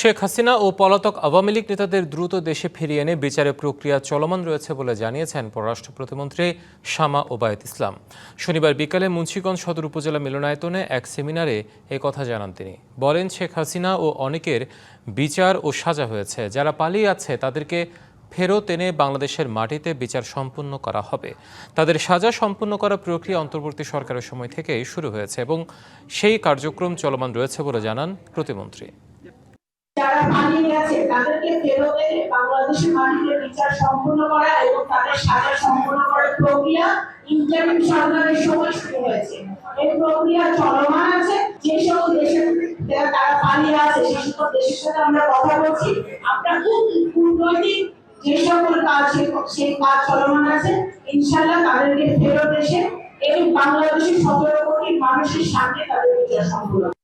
শেখ হাসিনা ও পলাতক আওয়ামী লীগ নেতাদের দ্রুত দেশে ফিরিয়ে এনে বিচারের প্রক্রিয়া চলমান রয়েছে বলে জানিয়েছেন পররাষ্ট্র প্রতিমন্ত্রী শামা ওবায়দ ইসলাম। শনিবার বিকালে মুন্সিগঞ্জ সদর উপজেলা মিলনায়তনে এক সেমিনারে কথা জানান তিনি। বলেন, শেখ হাসিনা ও অনেকের বিচার ও সাজা হয়েছে, যারা পালিয়ে আছে তাদেরকে ফেরত এনে বাংলাদেশের মাটিতে বিচার সম্পন্ন করা হবে। তাদের সাজা সম্পন্ন করার প্রক্রিয়া অন্তর্বর্তী সরকারের সময় থেকেই শুরু হয়েছে এবং সেই কার্যক্রম চলমান রয়েছে বলে জানান প্রতিমন্ত্রী। যারা পালিয়ে গেছে তাদেরকে ফেরত এনে বাংলাদেশের মাটিতে বিচার সম্পন্ন করা এবং তাদের সাজা সম্পন্ন করার প্রক্রিয়া ইন্টারিম সরকারের সময় শুরু হয়েছে। এই প্রক্রিয়া চলমান আছে। যে সকল দেশের তারা পালিয়ে আছে সেই সকল দেশের সাথে আমরা কথা বলছি। আমরা কূটনৈতিক যে সকল কাজ সেই কাজ চলমান আছে। ইনশাআল্লাহ তাদেরকে ফেরত এসে এই বাংলাদেশের 17 কোটি মানুষের সামনে তাদের বিচার সম্পন্ন